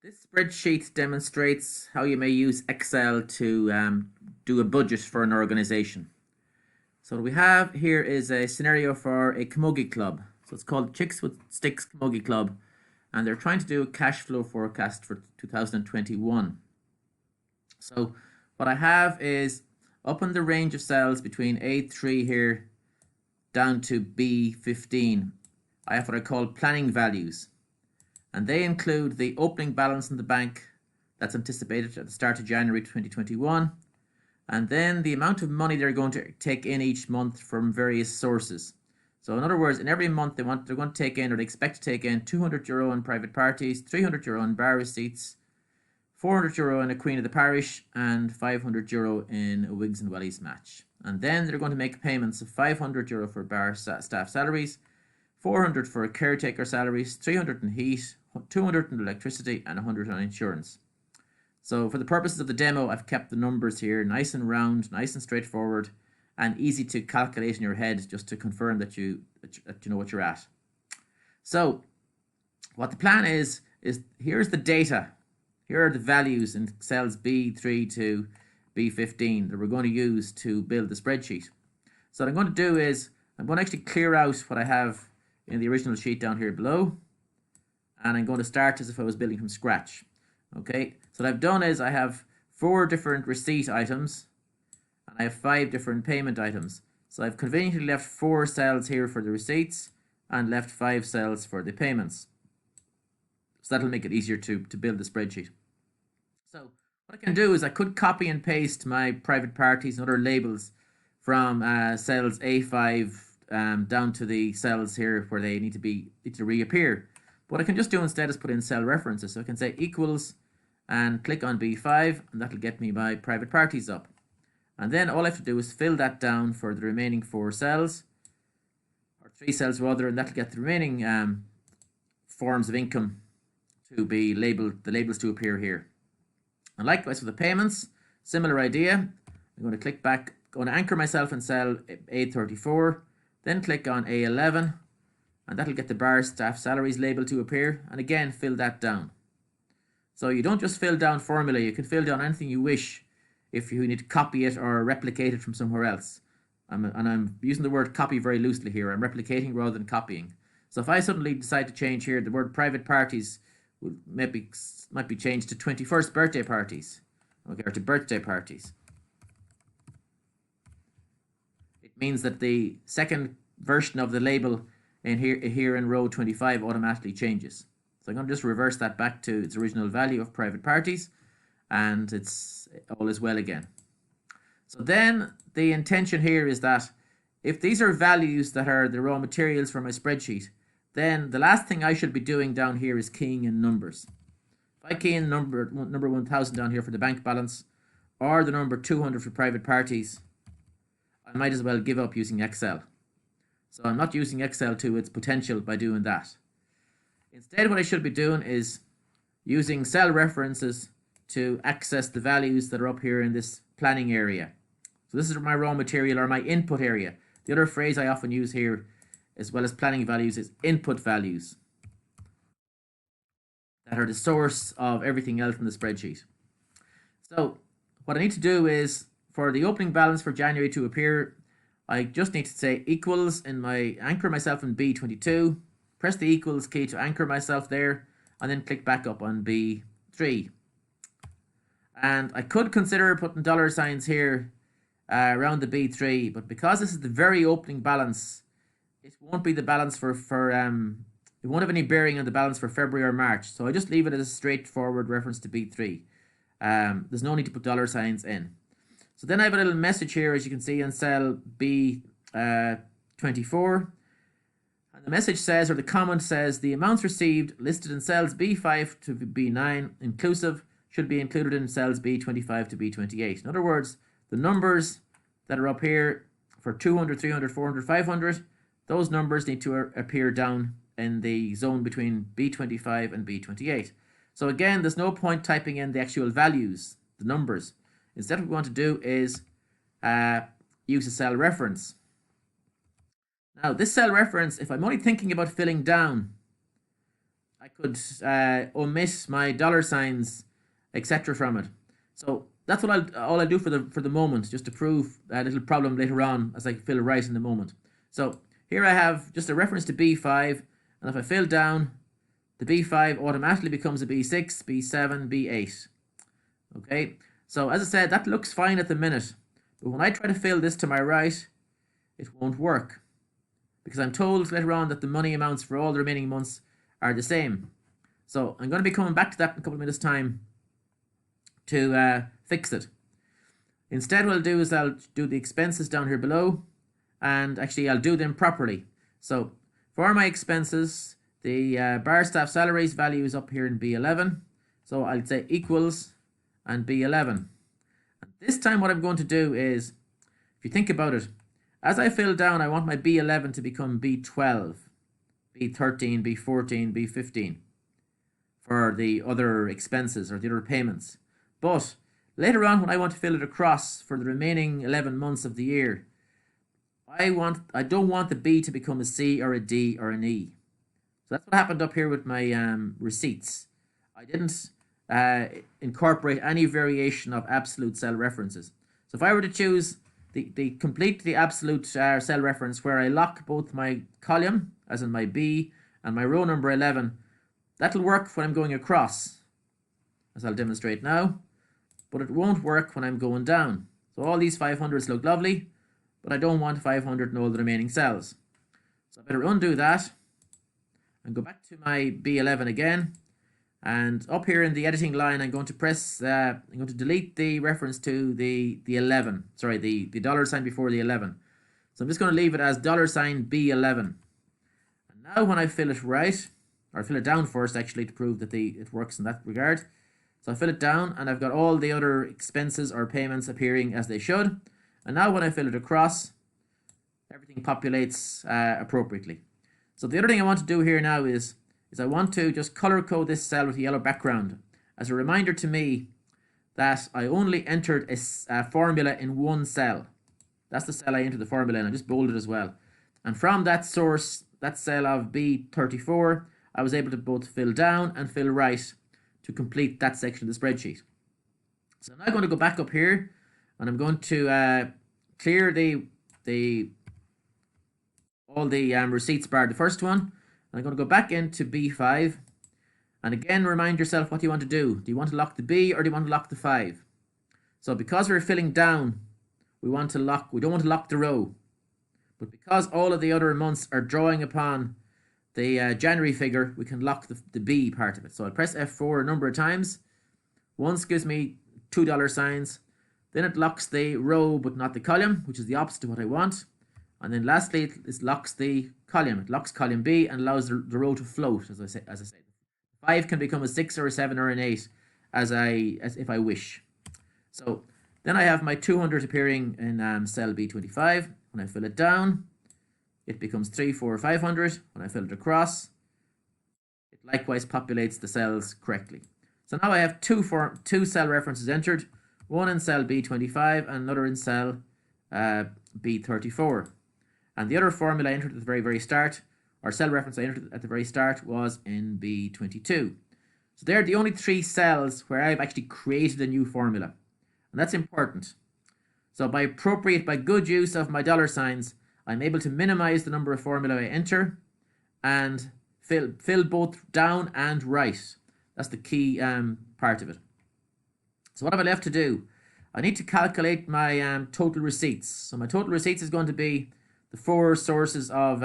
This spreadsheet demonstrates how you may use Excel to do a budget for an organization. So what we have here is a scenario for a Camogie club. So it's called Chicks with Sticks Camogie Club, and they're trying to do a cash flow forecast for 2021. So what I have is up in the range of cells between A3 here down to B15, I have what I call planning values. And they include the opening balance in the bank that's anticipated at the start of January 2021, and then the amount of money they're going to take in each month from various sources. So in other words, in every month they're going to take in, or they expect to take in, €200 in private parties, €300 in bar receipts, €400 in a Queen of the Parish, and €500 in a Wigs and Wellies match. And then they're going to make payments of €500 for bar staff salaries, 400 for caretaker salaries, 300 in heat, 200 in electricity, and 100 on insurance. So for the purposes of the demo, I've kept the numbers here nice and round, nice and straightforward, and easy to calculate in your head, just to confirm that you know what you're at. So what the plan is here's the data. Here are the values in cells B3 to B15 that we're going to use to build the spreadsheet. So what I'm going to do is I'm going to actually clear out what I have in the original sheet down here below, and I'm going to start as if I was building from scratch. Okay, so what I've done is I have 4 different receipt items and I have 5 different payment items. So I've conveniently left 4 cells here for the receipts and left 5 cells for the payments. So that'll make it easier to build the spreadsheet. So what I can do is I could copy and paste my private parties and other labels from cells A5 down to the cells here where they need to reappear. But what I can just do instead is put in cell references. So I can say equals and click on B5, and that'll get me my private parties up. And then all I have to do is fill that down for the remaining 4 cells, or 3 cells rather, and that'll get the remaining forms of income to be labeled, the labels to appear here. And likewise for the payments, similar idea. I'm going to click back, going to anchor myself in cell A34, then click on A11, and that'll get the bar staff salaries label to appear, and again fill that down. So you don't just fill down formulae, you can fill down anything you wish if you need to copy it or replicate it from somewhere else. And I'm using the word copy very loosely here. I'm replicating rather than copying. So if I suddenly decide to change here, the word private parties might be changed to 21st birthday parties, okay, or to birthday parties. It means that the second version of the label in here in row 25 automatically changes. So I'm going to just reverse that back to its original value of private parties, and it's all is well again. So then the intention here is that if these are values that are the raw materials for my spreadsheet, then the last thing I should be doing down here is keying in numbers. If I key in number 1000 down here for the bank balance, or the number 200 for private parties, I might as well give up using Excel. So I'm not using Excel to its potential by doing that. Instead, what I should be doing is using cell references to access the values that are up here in this planning area. So this is my raw material, or my input area. The other phrase I often use here, as well as planning values, is input values that are the source of everything else in the spreadsheet. So what I need to do is, for the opening balance for January to appear, I just need to say equals in my anchor myself in B22, press the equals key to anchor myself there, and then click back up on B3. And I could consider putting dollar signs here around the B3, but because this is the very opening balance, it won't be the balance for it won't have any bearing on the balance for February or March. So I just leave it as a straightforward reference to B3. There's no need to put dollar signs in. So then I have a little message here, as you can see, in cell B24. And the message says, or the comment says, the amounts received listed in cells B5 to B9 inclusive should be included in cells B25 to B28. In other words, the numbers that are up here for 200, 300, 400, 500, those numbers need to appear down in the zone between B25 and B28. So again, there's no point typing in the actual values, the numbers. Instead, what we want to do is use a cell reference. Now, this cell reference, if I'm only thinking about filling down, I could omit my dollar signs, etc. from it. So that's what all I'll do for the moment, just to prove a little problem later on as I fill right in the moment. So here I have just a reference to B5, and if I fill down, the B5 automatically becomes a B6, B7, B8. Okay, so as I said, that looks fine at the minute, but when I try to fill this to my right, it won't work, because I'm told later on that the money amounts for all the remaining months are the same. So I'm going to be coming back to that in a couple of minutes' time to fix it. Instead, what I'll do is I'll do the expenses down here below, and actually I'll do them properly. So for my expenses, the bar staff salaries value is up here in B11. So I'll say equals and B11. And this time what I'm going to do is, if you think about it, as I fill down, I want my B11 to become B12, B13, B14, B15 for the other expenses or the other payments. But later on, when I want to fill it across for the remaining 11 months of the year, I don't want the B to become a C or a D or an E. So that's what happened up here with my receipts. I didn't incorporate any variation of absolute cell references. So if I were to choose the absolute cell reference where I lock both my column, as in my B, and my row number 11, that'll work when I'm going across, as I'll demonstrate now, but it won't work when I'm going down. So all these 500s look lovely, but I don't want 500 in all the remaining cells. So I better undo that and go back to my B11 again. And up here in the editing line, I'm going to press, I'm going to delete the reference to the 11, sorry, the dollar sign before the 11. So I'm just going to leave it as $ B11. And now when I fill it right, or fill it down first actually to prove that it works in that regard. So I fill it down and I've got all the other expenses or payments appearing as they should. And now when I fill it across, everything populates appropriately. So the other thing I want to do here now is I want to just color code this cell with a yellow background as a reminder to me that I only entered a formula in one cell. That's the cell I entered the formula in. I just bolded as well. And from that source, that cell of B34, I was able to both fill down and fill right to complete that section of the spreadsheet. So I'm now going to go back up here and I'm going to clear all the receipts bar, the first one. I'm going to go back into B5 and again remind yourself what you want to do. Do you want to lock the B or do you want to lock the 5? So because we're filling down, we don't want to lock the row. But because all of the other months are drawing upon the January figure, we can lock the B part of it. So I'll press F4 a number of times. Once gives me $2 signs. Then it locks the row but not the column, which is the opposite of what I want. And then lastly, it locks the column. It locks column B and allows the row to float, as I said. 5 can become a 6 or a 7 or an 8 as if I wish. So then I have my 200 appearing in cell B25. When I fill it down, it becomes 3, 4, 500. When I fill it across, it likewise populates the cells correctly. So now I have two cell references entered, one in cell B25 and another in cell B34. And the other formula I entered at the very, very start, or cell reference I entered at the very start, was in B22. So they're the only 3 cells where I've actually created a new formula. And that's important. So by good use of my dollar signs, I'm able to minimize the number of formulae I enter and fill both down and right. That's the key part of it. So what have I left to do? I need to calculate my total receipts. So my total receipts is going to be the 4 sources of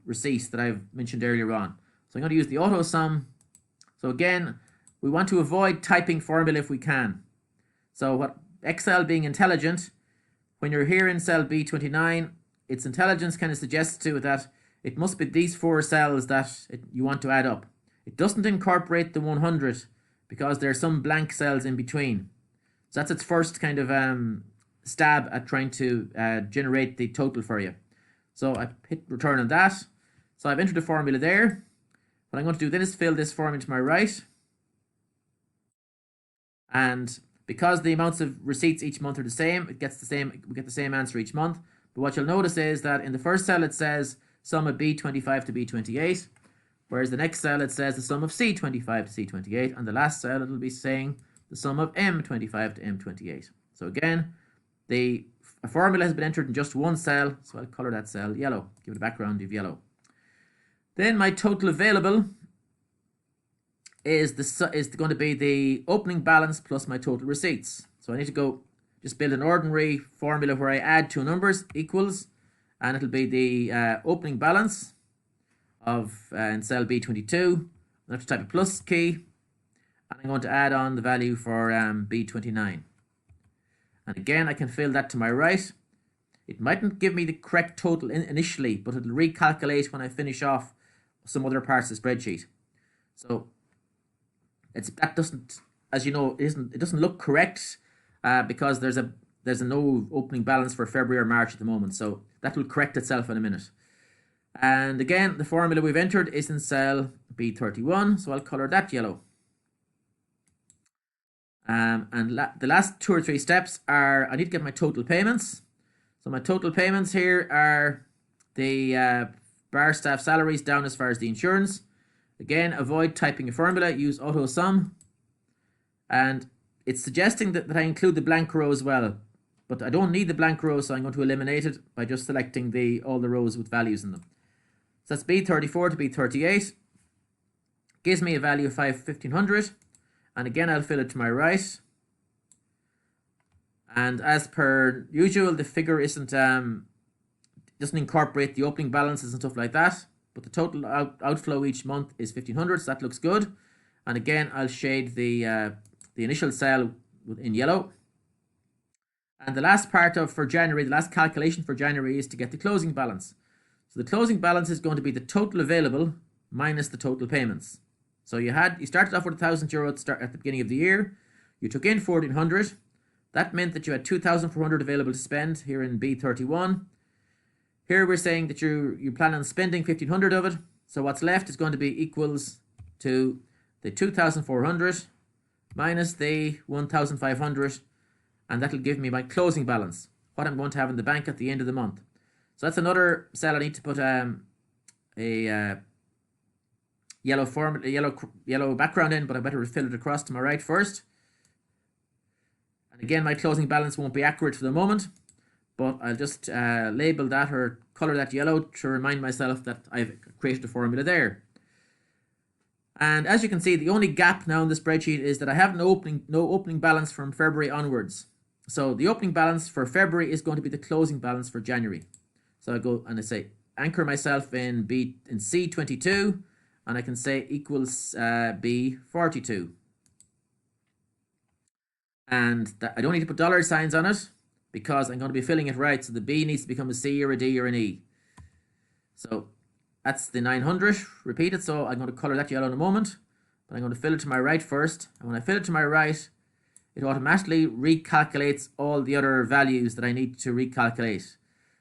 receipts that I've mentioned earlier on. So I'm going to use the auto sum. So again, we want to avoid typing formula if we can. So what Excel being intelligent, when you're here in cell B29, its intelligence kind of suggests to it that it must be these 4 cells that you want to add up. It doesn't incorporate the 100 because there are some blank cells in between. So that's its first kind of stab at trying to generate the total for you. So I hit return on that. So I've entered the formula there. What I'm going to do then is fill this form into my right. And because the amounts of receipts each month are the same, we get the same answer each month. But what you'll notice is that in the first cell it says sum of B25 to B28. Whereas the next cell, it says the sum of C25 to C28, and the last cell, it'll be saying the sum of M25 to M28. So again, a formula has been entered in just one cell, so I'll color that cell yellow, give it a background of yellow. Then my total available is going to be the opening balance plus my total receipts. So I need to go just build an ordinary formula where I add two numbers, equals, and it'll be the opening balance of in cell B22. I have to type a plus key, and I'm going to add on the value for B29. And again, I can fill that to my right. It mightn't give me the correct total initially, but it'll recalculate when I finish off some other parts of the spreadsheet. So that doesn't, as you know, it doesn't look correct because there's a no opening balance for February or March at the moment. So that will correct itself in a minute. And again, the formula we've entered is in cell B31, so I'll color that yellow. The last 2 or 3 steps are, I need to get my total payments. So my total payments here are the bar staff salaries down as far as the insurance. Again, avoid typing a formula, use auto sum. And it's suggesting that I include the blank row as well. But I don't need the blank row, so I'm going to eliminate it by just selecting all the rows with values in them. So that's B34 to B38. Gives me a value of 1500. And again, I'll fill it to my right. And as per usual, the figure doesn't incorporate the opening balances and stuff like that. But the total outflow each month is 1500, so that looks good. And again, I'll shade the initial cell in yellow. And the last part for January, the last calculation for January is to get the closing balance. So the closing balance is going to be the total available minus the total payments. So you started off with €1,000 at the beginning of the year. You took in 1,400. That meant that you had 2,400 available to spend here in B31. Here we're saying that you plan on spending 1,500 of it. So what's left is going to be equals to the 2,400 minus the 1,500, and that'll give me my closing balance, what I'm going to have in the bank at the end of the month. So that's another cell I need to put a yellow background in, but I better fill it across to my right first. And again, my closing balance won't be accurate for the moment, but I'll just label that or color that yellow to remind myself that I've created a formula there. And as you can see, the only gap now in the spreadsheet is that I have no opening balance from February onwards. So the opening balance for February is going to be the closing balance for January. So I go and I say anchor myself in C22, and I can say equals B42. And I don't need to put dollar signs on it because I'm going to be filling it right. So the B needs to become a C or a D or an E. So that's the 900 repeated. So I'm going to color that yellow in a moment, but I'm going to fill it to my right first. And when I fill it to my right, it automatically recalculates all the other values that I need to recalculate.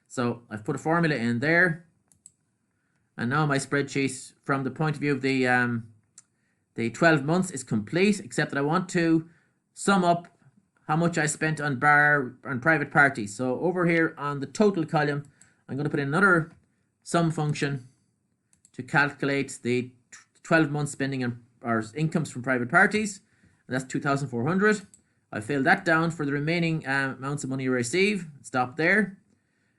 So I've put a formula in there. And now my spreadsheet, from the point of view of the 12 months, is complete, except that I want to sum up how much I spent on bar and private parties. So over here on the total column, I'm going to put in another sum function to calculate the 12 months spending on our incomes from private parties, and that's 2,400. I fill that down for the remaining amounts of money you receive. Stop there,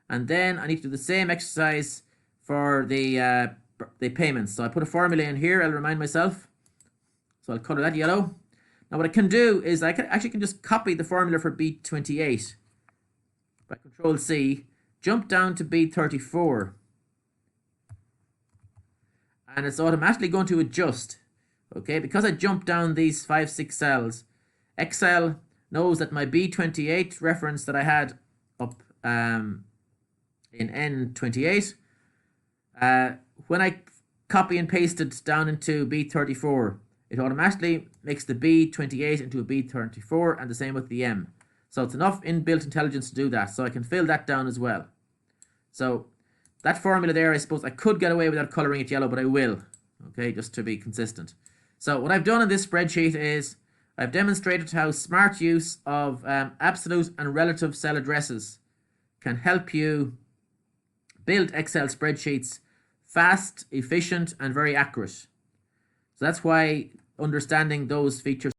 and then I need to do the same exercise for the payments. So I put a formula in here. I'll remind myself. So I'll color that yellow. Now what I can do is I can just copy the formula for B28 by Control C, jump down to B34, and it's automatically going to adjust. Okay, because I jumped down these 5-6 cells, Excel knows that my B28 reference that I had up in N28, when I copy and paste it down into B34, it automatically makes the B28 into a B34, and the same with the M. So it's enough inbuilt intelligence to do that. So I can fill that down as well. So that formula there, I suppose I could get away without coloring it yellow, but I will. Okay, just to be consistent. So what I've done in this spreadsheet is I've demonstrated how smart use of absolute and relative cell addresses can help you build Excel spreadsheets fast, efficient, and very accurate. So that's why understanding those features